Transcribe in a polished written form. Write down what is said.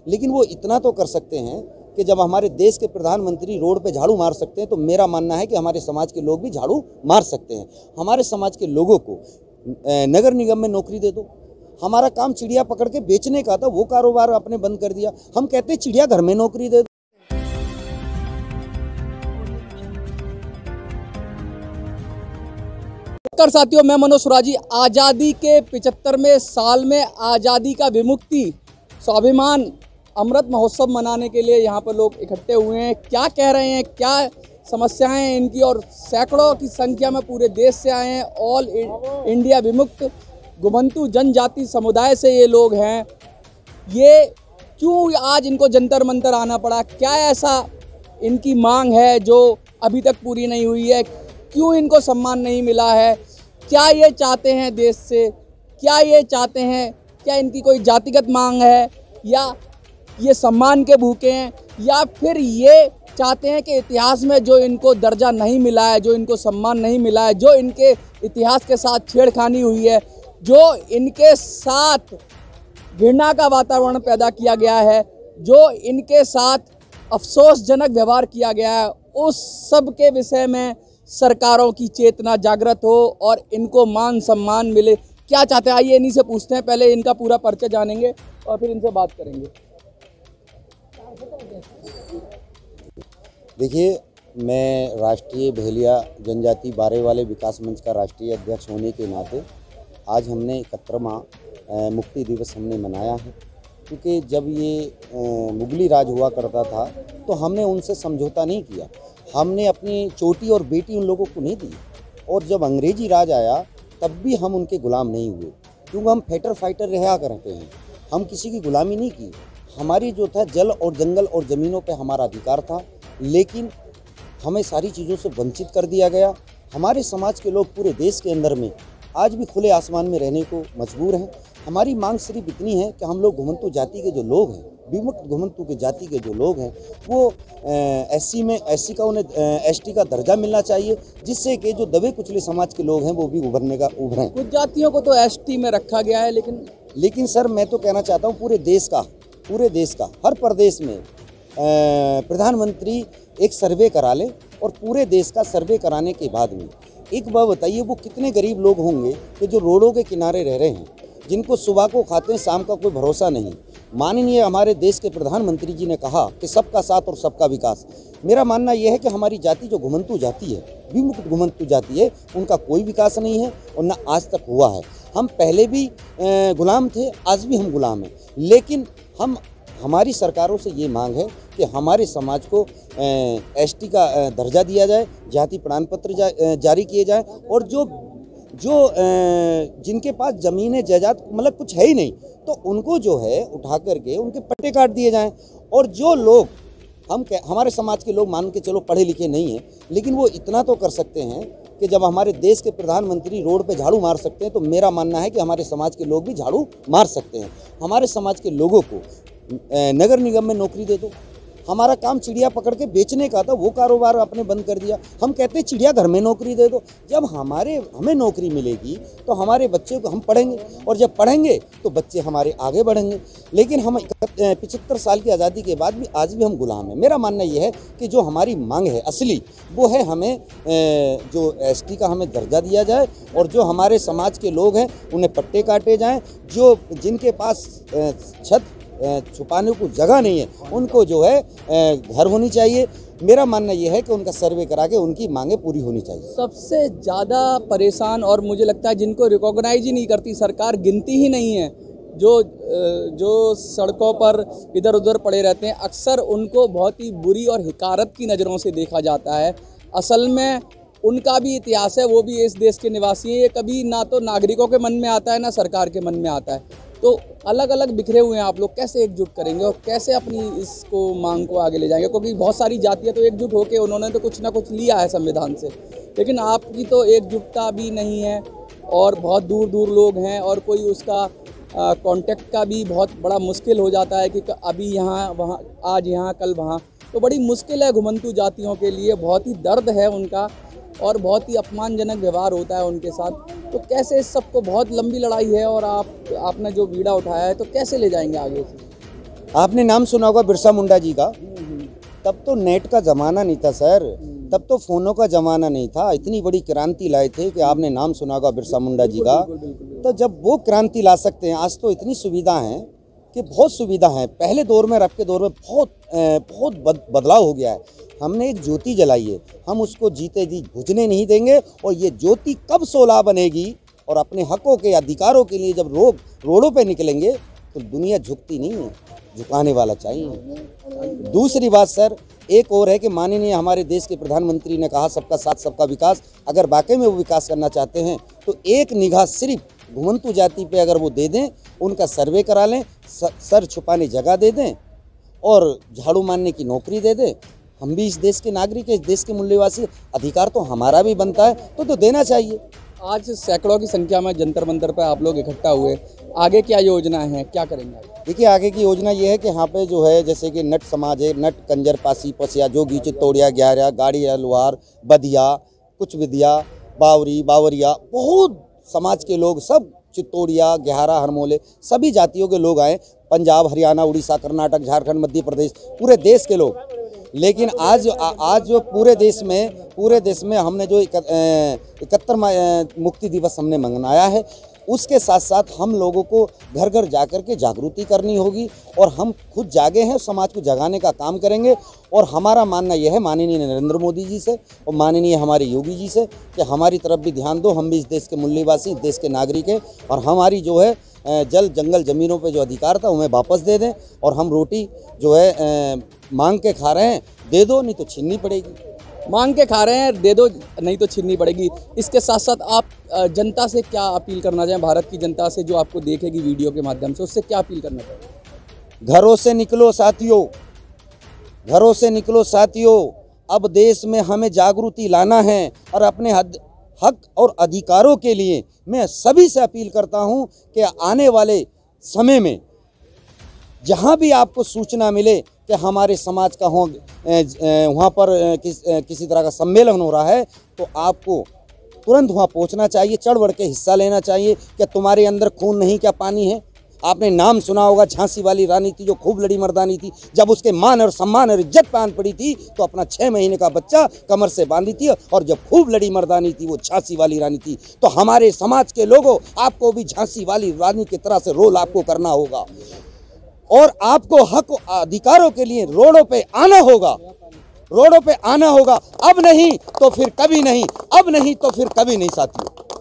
लेकिन वो इतना तो कर सकते हैं कि जब हमारे देश के प्रधानमंत्री रोड पे झाड़ू मार सकते हैं तो मेरा मानना है कि हमारे समाज के लोग भी झाड़ू मार सकते हैं। हमारे समाज के लोगों को नगर निगम में नौकरी दे दो। हमारा काम चिड़िया पकड़ के बेचने का था, वो कारोबार आपने बंद कर दिया। हम कहते हैं चिड़िया घर में नौकरी दे दो। नमस्कार साथियों, मैं मनोज सुराजी। आज़ादी के 75वें साल में आज़ादी का विमुक्ति स्वाभिमान अमृत महोत्सव मनाने के लिए यहाँ पर लोग इकट्ठे हुए हैं। क्या कह रहे हैं, क्या समस्याएं हैं इनकी, और सैकड़ों की संख्या में पूरे देश से आए हैं। ऑल इंडिया विमुक्त घुमंतू जनजाति समुदाय से ये लोग हैं। ये क्यों आज इनको जंतर मंतर आना पड़ा? क्या ऐसा इनकी मांग है जो अभी तक पूरी नहीं हुई है? क्यों इनको सम्मान नहीं मिला है? क्या ये चाहते हैं देश से? क्या ये चाहते हैं? क्या इनकी कोई जातिगत मांग है, या ये सम्मान के भूखे हैं, या फिर ये चाहते हैं कि इतिहास में जो इनको दर्जा नहीं मिला है, जो इनको सम्मान नहीं मिला है, जो इनके इतिहास के साथ छेड़खानी हुई है, जो इनके साथ घृणा का वातावरण पैदा किया गया है, जो इनके साथ अफसोसजनक व्यवहार किया गया है, उस सब के विषय में सरकारों की चेतना जागृत हो और इनको मान सम्मान मिले। क्या चाहते हैं, आइए इन्हीं से पूछते हैं। पहले इनका पूरा परिचय जानेंगे और फिर इनसे बात करेंगे। देखिए, मैं राष्ट्रीय भेलिया जनजाति बारेवाले विकास मंच का राष्ट्रीय अध्यक्ष होने के नाते आज हमने 71वां मुक्ति दिवस हमने मनाया है। क्योंकि जब ये मुगली राज हुआ करता था तो हमने उनसे समझौता नहीं किया, हमने अपनी चोटी और बेटी उन लोगों को नहीं दी। और जब अंग्रेजी राज आया तब भी हम उनके गुलाम नहीं हुए, क्योंकि हम फाइटर फाइटर रहा करते हैं। हम किसी की गुलामी नहीं की। हमारी जो था जल और जंगल और ज़मीनों पे हमारा अधिकार था, लेकिन हमें सारी चीज़ों से वंचित कर दिया गया। हमारे समाज के लोग पूरे देश के अंदर में आज भी खुले आसमान में रहने को मजबूर हैं। हमारी मांग सिर्फ इतनी है कि हम लोग घुमंतू जाति के जो लोग हैं, विमुक्त घुमंतू के जाति के जो लोग हैं, वो एससी का उन्हें एसटी का दर्जा मिलना चाहिए, जिससे कि जो दबे कुचले समाज के लोग हैं वो भी उभरें। कुछ जातियों को तो एसटी में रखा गया है, लेकिन सर मैं तो कहना चाहता हूँ पूरे देश का हर प्रदेश में प्रधानमंत्री एक सर्वे करा ले, और पूरे देश का सर्वे कराने के बाद में एक बात बताइए, वो कितने गरीब लोग होंगे कि जो रोडों के किनारे रह रहे हैं, जिनको सुबह को खाते हैं शाम का कोई भरोसा नहीं। माननीय हमारे देश के प्रधानमंत्री जी ने कहा कि सबका साथ और सबका विकास। मेरा मानना यह है कि हमारी जाति जो घुमंतू जाति है, विमुक्त घुमंतू जाति है, उनका कोई विकास नहीं है और न आज तक हुआ है। हम पहले भी गुलाम थे, आज भी हम गुलाम हैं, लेकिन हमारी सरकारों से ये मांग है कि हमारे समाज को एसटी का दर्जा दिया जाए, जाति प्रमाण पत्र जारी किए जाए, और जो जिनके पास ज़मीनें जायदाद मतलब कुछ है ही नहीं, तो उनको जो है उठा करके उनके पट्टे काट दिए जाएं। और जो लोग हमारे समाज के लोग मान के चलो पढ़े लिखे नहीं हैं, लेकिन वो इतना तो कर सकते हैं कि जब हमारे देश के प्रधानमंत्री रोड पे झाड़ू मार सकते हैं तो मेरा मानना है कि हमारे समाज के लोग भी झाड़ू मार सकते हैं। हमारे समाज के लोगों को नगर निगम में नौकरी दे दो। हमारा काम चिड़िया पकड़ के बेचने का था, वो कारोबार आपने बंद कर दिया। हम कहते हैं चिड़िया घर में नौकरी दे दो। जब हमें नौकरी मिलेगी तो हमारे बच्चे को हम पढ़ेंगे, और जब पढ़ेंगे तो बच्चे हमारे आगे बढ़ेंगे। लेकिन हम 75 साल की आज़ादी के बाद भी आज भी हम गुलाम हैं। मेरा मानना यह है कि जो हमारी मांग है असली, वो है हमें जो एसटी का हमें दर्जा दिया जाए, और जो हमारे समाज के लोग हैं उन्हें पट्टे काटे जाएँ। जिनके पास छत छुपाने को जगह नहीं है, उनको जो है घर होनी चाहिए। मेरा मानना यह है कि उनका सर्वे करा के उनकी मांगें पूरी होनी चाहिए। सबसे ज़्यादा परेशान और मुझे लगता है जिनको रिकॉग्नाइज ही नहीं करती सरकार, गिनती ही नहीं है, जो सड़कों पर इधर उधर पड़े रहते हैं, अक्सर उनको बहुत ही बुरी और हिकारत की नज़रों से देखा जाता है। असल में उनका भी इतिहास है, वो भी इस देश के निवासी हैं। ये कभी ना तो नागरिकों के मन में आता है ना सरकार के मन में आता है। तो अलग अलग बिखरे हुए हैं आप लोग, कैसे एकजुट करेंगे और कैसे अपनी इसको मांग को आगे ले जाएंगे? क्योंकि बहुत सारी जातियां तो एकजुट होकर उन्होंने तो कुछ ना कुछ लिया है संविधान से, लेकिन आपकी तो एकजुटता भी नहीं है, और बहुत दूर दूर लोग हैं, और कोई उसका कांटेक्ट का भी बहुत बड़ा मुश्किल हो जाता है कि अभी यहाँ वहाँ, आज यहाँ कल वहाँ। तो बड़ी मुश्किल है घुमंतू जातियों के लिए, बहुत ही दर्द है उनका, और बहुत ही अपमानजनक व्यवहार होता है उनके साथ। तो कैसे इस सबको, बहुत लंबी लड़ाई है और आपने जो बीड़ा उठाया है, तो कैसे ले जाएंगे आगे? आपने नाम सुना होगा बिरसा मुंडा जी का। तब तो नेट का ज़माना नहीं था सर, तब तो फ़ोनों का ज़माना नहीं था। इतनी बड़ी क्रांति लाए थे कि आपने नाम सुना होगा बिरसा मुंडा जी का। तो जब वो क्रांति ला सकते हैं, आज तो इतनी सुविधा हैं कि बहुत सुविधा है। पहले दौर में और अब के दौर में बहुत बदलाव हो गया है। हमने एक ज्योति जलाई है, हम उसको जीते जी बुझने नहीं देंगे। और ये ज्योति कब सोलह बनेगी और अपने हकों के अधिकारों के लिए जब लोग रोडों पे निकलेंगे तो दुनिया झुकती नहीं है, झुकाने वाला चाहिए। दूसरी बात सर एक और है कि माननीय हमारे देश के प्रधानमंत्री ने कहा सबका साथ सबका विकास। अगर वाकई में वो विकास करना चाहते हैं तो एक निगाह सिर्फ घुमंतु जाति पे अगर वो दे दें, उनका सर्वे करा लें, सर छुपाने जगह दे दें और झाड़ू मारने की नौकरी दे दें। हम भी इस देश के नागरिक हैं, इस देश के मूल्यवासी, अधिकार तो हमारा भी बनता है तो देना चाहिए। आज सैकड़ों की संख्या में जंतर मंतर पर आप लोग इकट्ठा हुए, आगे क्या योजना है, क्या करेंगे? देखिए आगे की योजना ये है कि यहाँ पे जो है जैसे कि नट समाज है, नट कंजर पासी पसिया जोगी चित्तौड़िया ग्यारह गाड़िया लुहार बदिया कुछ विदिया बावरी बावरिया, बहुत समाज के लोग सब चित्तौड़िया ग्यारह हरमोले सभी जातियों के लोग आए। पंजाब हरियाणा उड़ीसा कर्नाटक झारखंड मध्य प्रदेश पूरे देश के लोग। लेकिन आज जो पूरे देश में हमने जो 71 मुक्ति दिवस हमने मनाया है, उसके साथ साथ हम लोगों को घर घर जाकर के जागृति करनी होगी। और हम खुद जागे हैं, समाज को जगाने का काम करेंगे। और हमारा मानना यह है माननीय नरेंद्र मोदी जी से और माननीय हमारे योगी जी से कि हमारी तरफ भी ध्यान दो। हम भी इस देश के मूल्यवासी, इस देश के नागरिक हैं और हमारी जो है जल जंगल ज़मीनों पे जो अधिकार था उन्हें वापस दे दें। और हम रोटी जो है मांग के खा रहे हैं, दे दो नहीं तो छीननी पड़ेगी। मांग के खा रहे हैं, दे दो नहीं तो छीननी पड़ेगी। इसके साथ साथ आप जनता से क्या अपील करना चाहें, भारत की जनता से जो आपको देखेगी वीडियो के माध्यम से, उससे क्या अपील करना चाहें? घरों से निकलो साथियों, घरों से निकलो साथियों। अब देश में हमें जागृति लाना है और अपने हक और अधिकारों के लिए मैं सभी से अपील करता हूं कि आने वाले समय में जहां भी आपको सूचना मिले कि हमारे समाज का वहाँ पर किसी तरह का सम्मेलन हो रहा है तो आपको तुरंत वहाँ पहुँचना चाहिए, चढ़ बढ़ के हिस्सा लेना चाहिए। क्या तुम्हारे अंदर खून नहीं, क्या पानी है? आपने नाम सुना होगा झांसी वाली रानी थी जो खूब लड़ी मर्दानी थी। जब उसके मान और सम्मान और इज्जत पान पड़ी थी तो अपना 6 महीने का बच्चा कमर से बांधी थी। और जब खूब लड़ी मर्दानी थी वो झांसी वाली रानी थी। तो हमारे समाज के लोगों, आपको भी झांसी वाली रानी की तरह से रोल आपको करना होगा और आपको हक अधिकारों के लिए रोडों पे आना होगा, रोडों पे आना होगा। अब नहीं तो फिर कभी नहीं, अब नहीं तो फिर कभी नहीं साथियों।